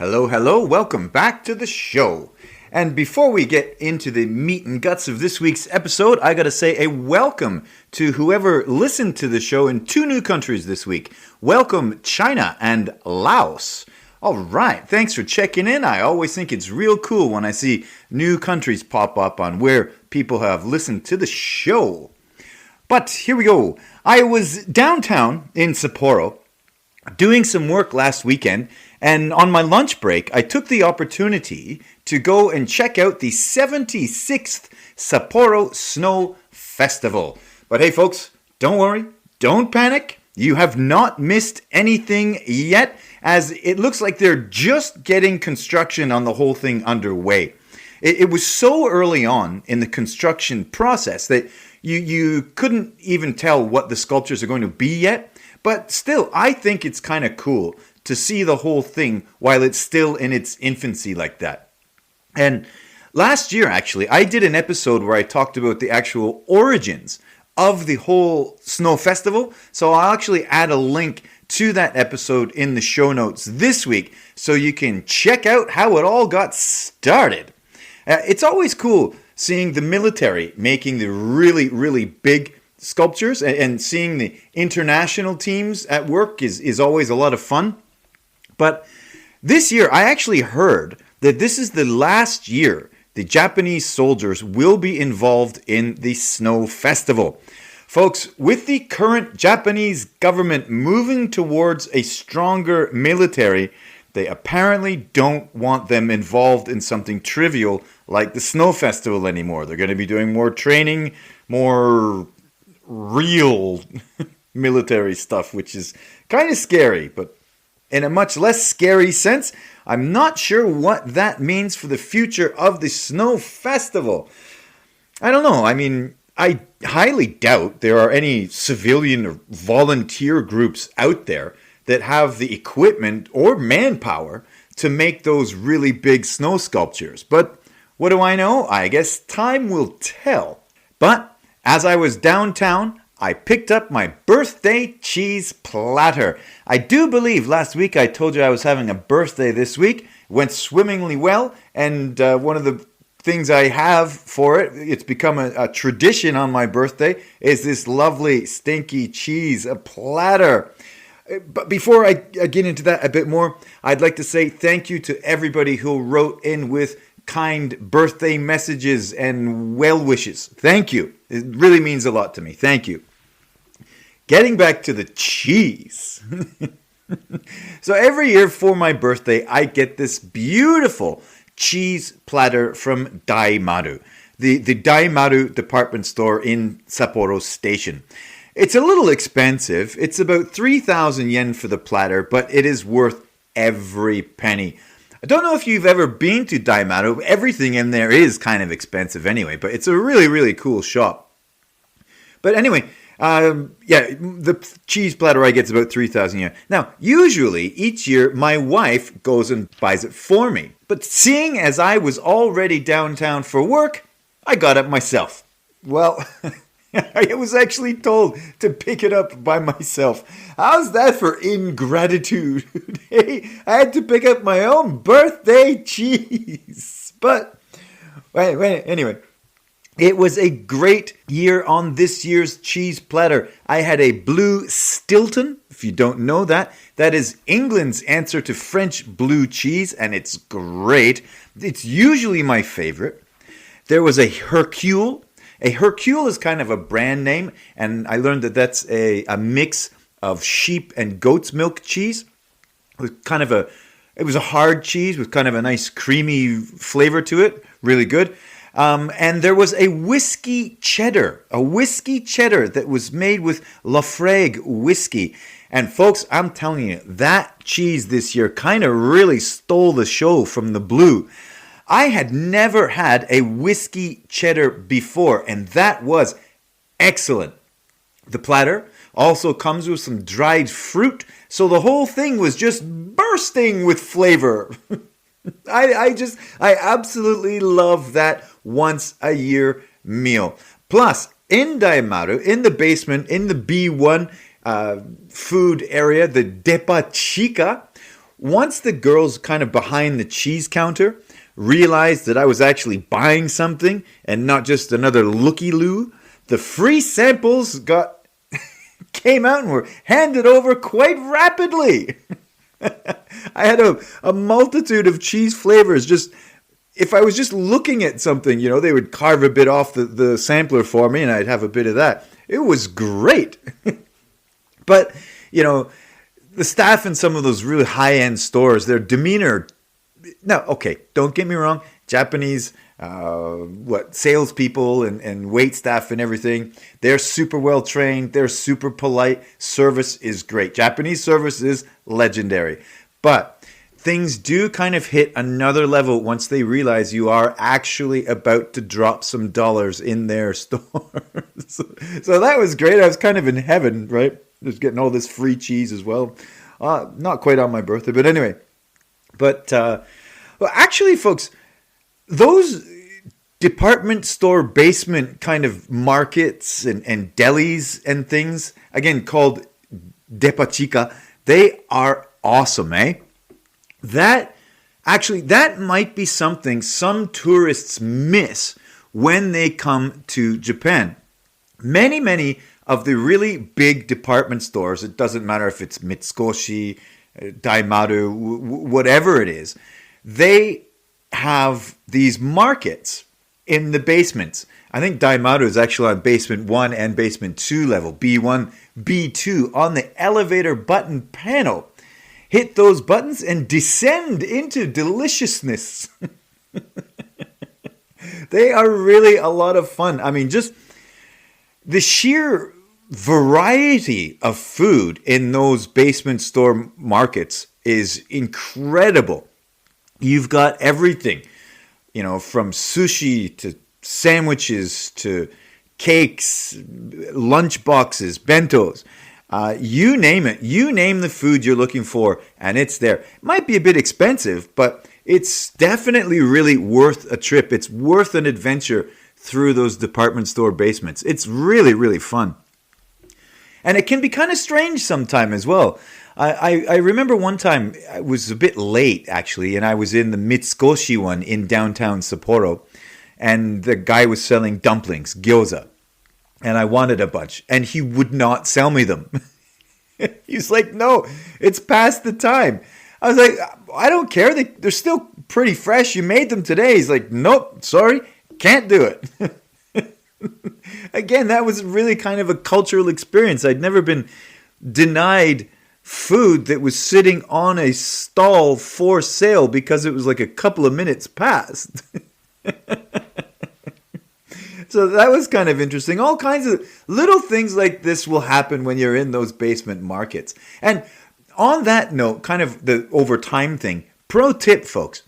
Hello, hello, welcome back to the show. And before we get into the meat and guts of this week's episode, I gotta say a welcome to whoever listened to the show in two new countries this week. Welcome, China and Laos. All right, thanks for checking in. I always think it's real cool when I see new countries pop up on where people have listened to the show. But here we go. I was downtown in Sapporo doing some work last weekend, and on my lunch break, I took the opportunity to go and check out the 76th Sapporo Snow Festival. But hey folks, don't worry, don't panic. You have not missed anything yet, as it looks like they're just getting construction on the whole thing underway. It was so early on in the construction process that you couldn't even tell what the sculptures are going to be yet. But still, I think it's kind of cool to see the whole thing while it's still in its infancy like that. And last year, actually, I did an episode where I talked about the actual origins of the whole snow festival. So I'll actually add a link to that episode in the show notes this week so you can check out how it all got started. It's always cool seeing the military making the really, really big sculptures, and seeing the international teams at work is always a lot of fun. But this year, I actually heard that this is the last year the Japanese soldiers will be involved in the Snow Festival. Folks, with the current Japanese government moving towards a stronger military, they apparently don't want them involved in something trivial like the Snow Festival anymore. They're going to be doing more training, more real military stuff, which is kind of scary, but in a much less scary sense, I'm not sure what that means for the future of the Snow Festival. I don't know. I mean, I highly doubt there are any civilian or volunteer groups out there that have the equipment or manpower to make those really big snow sculptures. But what do I know? I guess time will tell. But as I was downtown, I picked up my birthday cheese platter. I do believe last week I told you I was having a birthday this week. It went swimmingly well, and one of the things I have for it, it's become a tradition on my birthday, is this lovely stinky cheese platter. But before I get into that a bit more, I'd like to say thank you to everybody who wrote in with kind birthday messages and well wishes. Thank you. It really means a lot to me. Thank you. Getting back to the cheese. So every year for my birthday, I get this beautiful cheese platter from Daimaru, the Daimaru department store in Sapporo Station. It's a little expensive. It's about 3,000 yen for the platter, but it is worth every penny. I don't know if you've ever been to Daimaru. Everything in there is kind of expensive anyway, but it's a really, really cool shop. But anyway, the cheese platter I get is about 3,000 yen. Now, usually each year my wife goes and buys it for me. But seeing as I was already downtown for work, I got it myself. Well, I was actually told to pick it up by myself. How's that for ingratitude? Hey, I had to pick up my own birthday cheese. But anyway, it was a great year on this year's cheese platter. I had a blue Stilton. If you don't know that, that is England's answer to French blue cheese, and it's great. It's usually my favorite. There was a Hercule. A Hercule is kind of a brand name, and I learned that that's a mix of sheep and goat's milk cheese. It was a hard cheese with kind of a nice creamy flavor to it. Really good. And there was a whiskey cheddar that was made with Lafrague whiskey. And folks, I'm telling you, that cheese this year kind of really stole the show from the blue. I had never had a whiskey cheddar before, and that was excellent. The platter also comes with some dried fruit, so the whole thing was just bursting with flavor. I absolutely love that once a year meal. Plus, in Daimaru, in the basement, in the B1 food area, the Depa Chica, once the girls kind of behind the cheese counter realized that I was actually buying something and not just another looky-loo, the free samples came out and were handed over quite rapidly. I had a multitude of cheese flavors. Just if I was just looking at something, they would carve a bit off the sampler for me and I'd have a bit of that. It was great. But, the staff in some of those really high-end stores, their demeanor... Now, okay, don't get me wrong. Japanese, salespeople and wait staff and everything, they're super well trained. They're super polite. Service is great. Japanese service is legendary. But things do kind of hit another level once they realize you are actually about to drop some dollars in their store. So that was great. I was kind of in heaven, right? Just getting all this free cheese as well. Not quite on my birthday, but anyway. But well, actually, folks, those department store basement kind of markets and delis and things, again called depachika, they are awesome, eh? That might be something some tourists miss when they come to Japan. Many of the really big department stores, it doesn't matter if it's Mitsukoshi, Daimaru, whatever it is, they have these markets in the basements. I think Daimaru is actually on basement 1 and basement 2 level, B1, B2, on the elevator button panel. Hit those buttons and descend into deliciousness. They are really a lot of fun. I mean, just the sheer variety of food in those basement store markets is incredible. You've got everything, from sushi to sandwiches to cakes, lunch boxes, bentos. You name it. You name the food you're looking for, and it's there. It might be a bit expensive, but it's definitely really worth a trip. It's worth an adventure through those department store basements. It's really, really fun. And it can be kind of strange sometimes as well. I remember one time, I was a bit late actually, and I was in the Mitsukoshi one in downtown Sapporo, and the guy was selling dumplings, gyoza, and I wanted a bunch, and he would not sell me them. He's like, no, it's past the time. I was like, I don't care, they're still pretty fresh, you made them today. He's like, nope, sorry, can't do it. Again, that was really kind of a cultural experience. I'd never been denied food that was sitting on a stall for sale because it was like a couple of minutes past. So that was kind of interesting. All kinds of little things like this will happen when you're in those basement markets. And on that note, kind of the over time thing, pro tip, folks.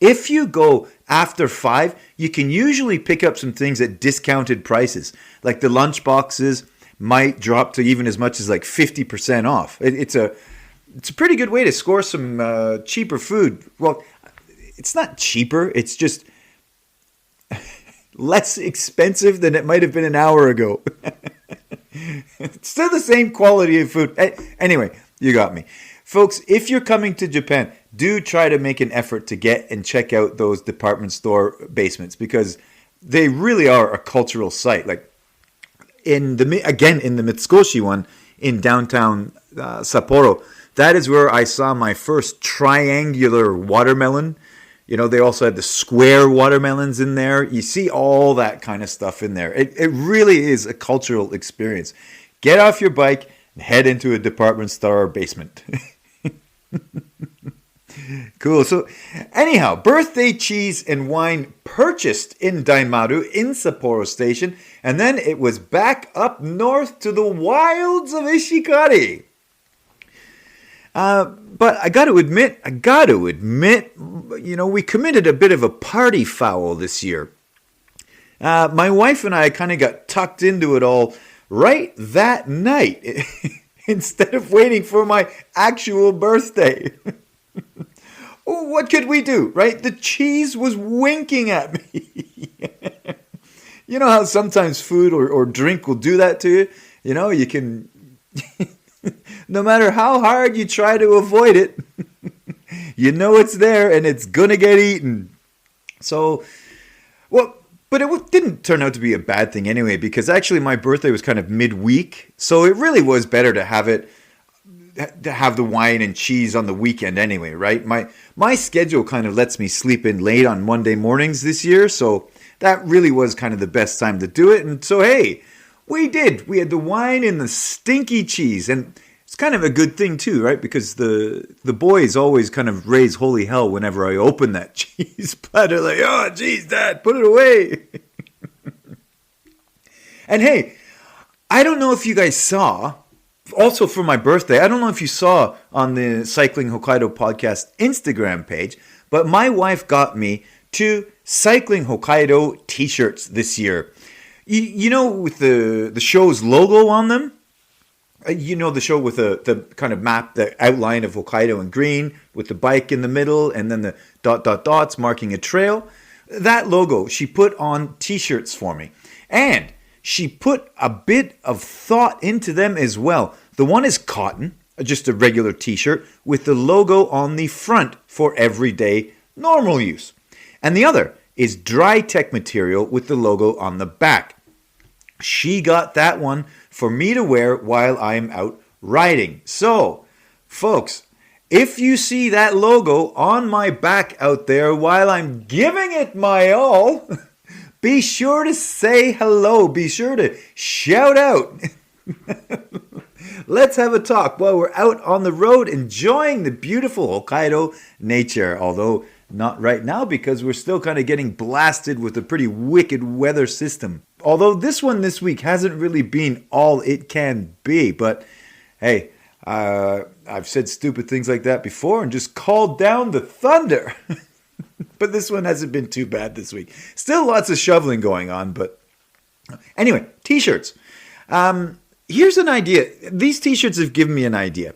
If you go after 5, you can usually pick up some things at discounted prices. Like the lunch boxes might drop to even as much as like 50% off. It's a pretty good way to score some cheaper food. Well, it's not cheaper. It's just less expensive than it might have been an hour ago. It's still the same quality of food. Anyway, you got me. Folks, if you're coming to Japan, do try to make an effort to get and check out those department store basements because they really are a cultural site. Like in the Mitsukoshi one in downtown Sapporo, that is where I saw my first triangular watermelon. They also had the square watermelons in there. You see all that kind of stuff in there. It really is a cultural experience. Get off your bike and head into a department store basement. Cool. So anyhow, birthday cheese and wine purchased in Daimaru in Sapporo Station, and then it was back up north to the wilds of Ishikari. But I got to admit, we committed a bit of a party foul this year. My wife and I kind of got tucked into it all right that night instead of waiting for my actual birthday. What could we do, right? The cheese was winking at me. You know how sometimes food or drink will do that to you? You can... No matter how hard you try to avoid it, You know it's there and it's gonna get eaten. So, well, but it didn't turn out to be a bad thing anyway, because actually my birthday was kind of midweek, so it really was better to have the wine and cheese on the weekend anyway, right? My schedule kind of lets me sleep in late on Monday mornings this year, so that really was kind of the best time to do it. And so, hey, we did. We had the wine and the stinky cheese, and it's kind of a good thing too, right? Because the boys always kind of raise holy hell whenever I open that cheese platter. Like, oh, geez, Dad, put it away. And hey, I don't know if you guys saw, also for my birthday, I don't know if you saw on the Cycling Hokkaido podcast Instagram page, but my wife got me 2 Cycling Hokkaido t-shirts this year. You know, with the show's logo on them? You know, the show with the kind of map, the outline of Hokkaido in green, with the bike in the middle, and then the ... dots marking a trail. That logo she put on t-shirts for me. And she put a bit of thought into them as well. The one is cotton, just a regular t-shirt, with the logo on the front for everyday normal use. And the other is dry tech material with the logo on the back. She got that one for me to wear while I'm out riding. So, folks, if you see that logo on my back out there while I'm giving it my all, be sure to say hello. Be sure to shout out. Let's have a talk while we're out on the road enjoying the beautiful Hokkaido nature. Although not right now, because we're still kind of getting blasted with a pretty wicked weather system. Although this one this week hasn't really been all it can be. But hey, I've said stupid things like that before and just called down the thunder. But this one hasn't been too bad this week. Still lots of shoveling going on. But anyway, t-shirts. Here's an idea. These t-shirts have given me an idea.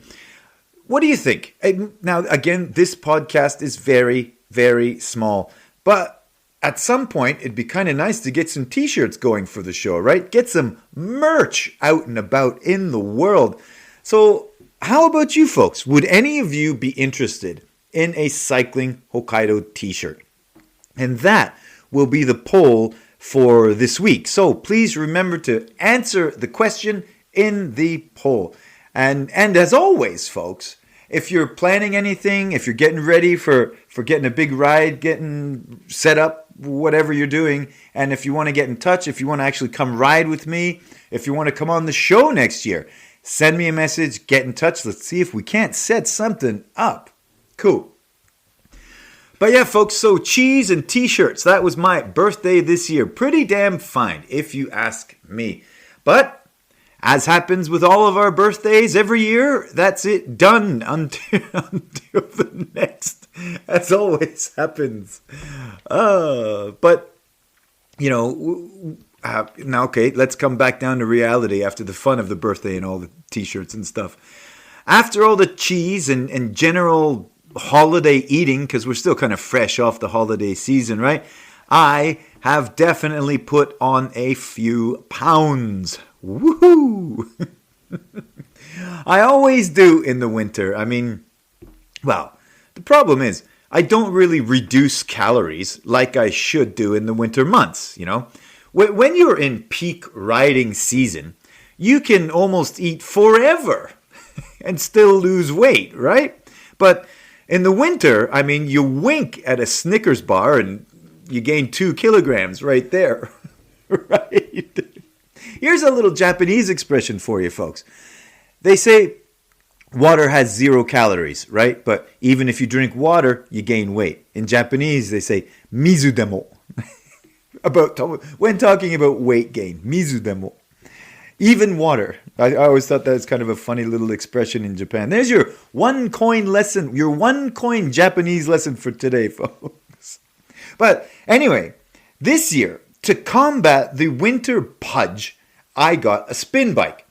What do you think? Now, again, this podcast is very, very small. But at some point, it'd be kind of nice to get some t-shirts going for the show, right? Get some merch out and about in the world. So how about you folks? Would any of you be interested in a Cycling Hokkaido t-shirt? And that will be the poll for this week. So please remember to answer the question in the poll. And as always, folks, if you're planning anything, if you're getting ready for getting a big ride, getting set up, whatever you're doing, and if you want to get in touch, if you want to actually come ride with me, if you want to come on the show next year, send me a message, get in touch. Let's see if we can't set something up. Cool. But yeah, folks, so cheese and t-shirts, that was my birthday this year. Pretty damn fine, if you ask me. But as happens with all of our birthdays every year, that's it, done until the next, as always happens. But, you know, now, okay, let's come back down to reality after the fun of the birthday and all the t-shirts and stuff. After all the cheese and general holiday eating, because we're still kind of fresh off the holiday season, right? I have definitely put on a few pounds. Woohoo! I always do in the winter. I mean, well, the problem is I don't really reduce calories like I should do in the winter months, you know. When you're in peak riding season, you can almost eat forever and still lose weight, right? But in the winter, I mean, you wink at a Snickers bar and you gain 2 kilograms right there, right? Here's a little Japanese expression for you folks. They say water has 0 calories, right? But even if you drink water, you gain weight. In Japanese, they say mizu demo. When talking about weight gain, mizu demo. Even water. I always thought that was kind of a funny little expression in Japan. There's your 1 coin lesson, your 1 coin Japanese lesson for today, folks. But anyway, this year, to combat the winter pudge, I got a spin bike,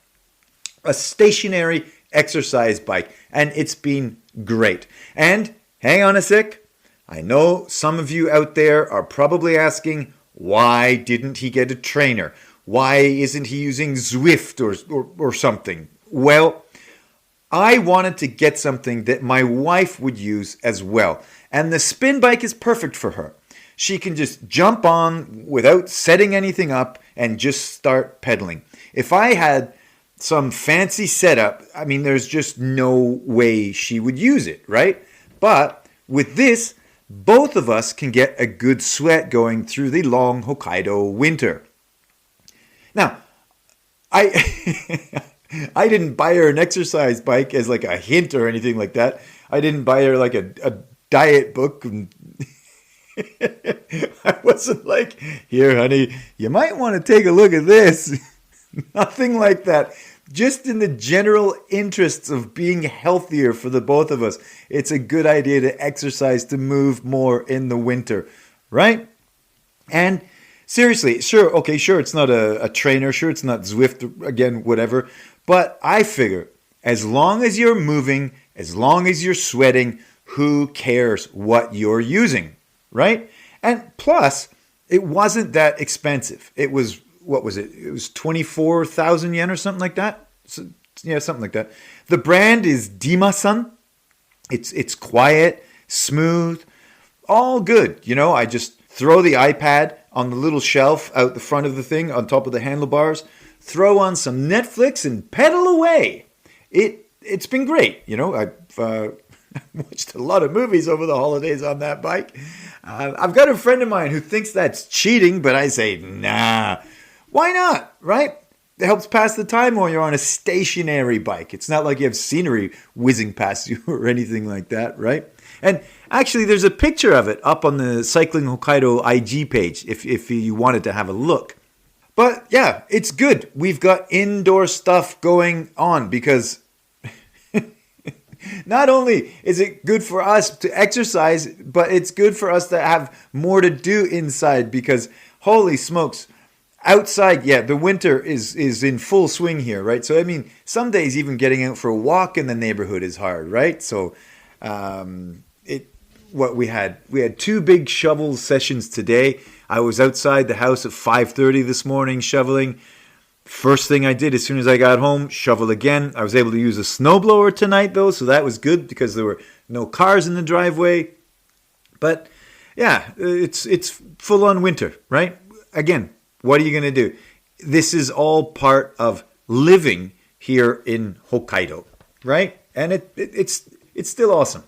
a stationary exercise bike, and it's been great. And hang on a sec, I know some of you out there are probably asking, why didn't he get a trainer? Why isn't he using Zwift or something? Well, I wanted to get something that my wife would use as well. And the spin bike is perfect for her. She can just jump on without setting anything up and just start pedaling. If I had some fancy setup, I mean, there's just no way she would use it, right? But with this, both of us can get a good sweat going through the long Hokkaido winter. Now, I I didn't buy her an exercise bike as like a hint or anything like that. I didn't buy her like a diet book. And I wasn't like, here, honey, you might want to take a look at this. Nothing like that. Just in the general interests of being healthier for the both of us, it's a good idea to exercise, to move more in the winter, right? And seriously, sure, it's not a trainer, sure, it's not Zwift, again, whatever. But I figure, as long as you're moving, as long as you're sweating, who cares what you're using, right? And plus, it wasn't that expensive. It was, what was it? It was 24,000 yen or something like that. So, yeah, something like that. The brand is Dima-san. It's quiet, smooth, all good. You know, I just throw the iPad on the little shelf out the front of the thing on top of the handlebars, throw on some Netflix and pedal away. It's been great. You know, I've watched a lot of movies over the holidays on that bike. I've got a friend of mine who thinks that's cheating, but I say, nah, why not, right? It helps pass the time while you're on a stationary bike. It's not like you have scenery whizzing past you or anything like that, right? And actually, there's a picture of it up on the Cycling Hokkaido IG page if you wanted to have a look. But yeah, it's good. We've got indoor stuff going on because not only is it good for us to exercise, but it's good for us to have more to do inside because holy smokes, outside, yeah, the winter is in full swing here, right? So, I mean, some days even getting out for a walk in the neighborhood is hard, right? So, we had 2 big shovel sessions today. I was outside the house at 5:30 this morning shoveling. First thing I did as soon as I got home, shovel again. I was able to use a snowblower tonight though, so that was good because there were no cars in the driveway. But yeah, it's full on winter, right? Again, what are you going to do? This is all part of living here in Hokkaido, right? And it's still awesome.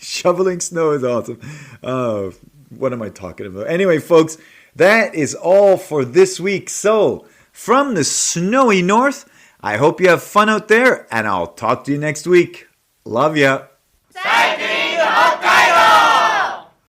Shoveling snow is awesome. Oh, what am I talking about? Anyway, folks, that is all for this week. So, from the snowy north, I hope you have fun out there, and I'll talk to you next week. Love ya.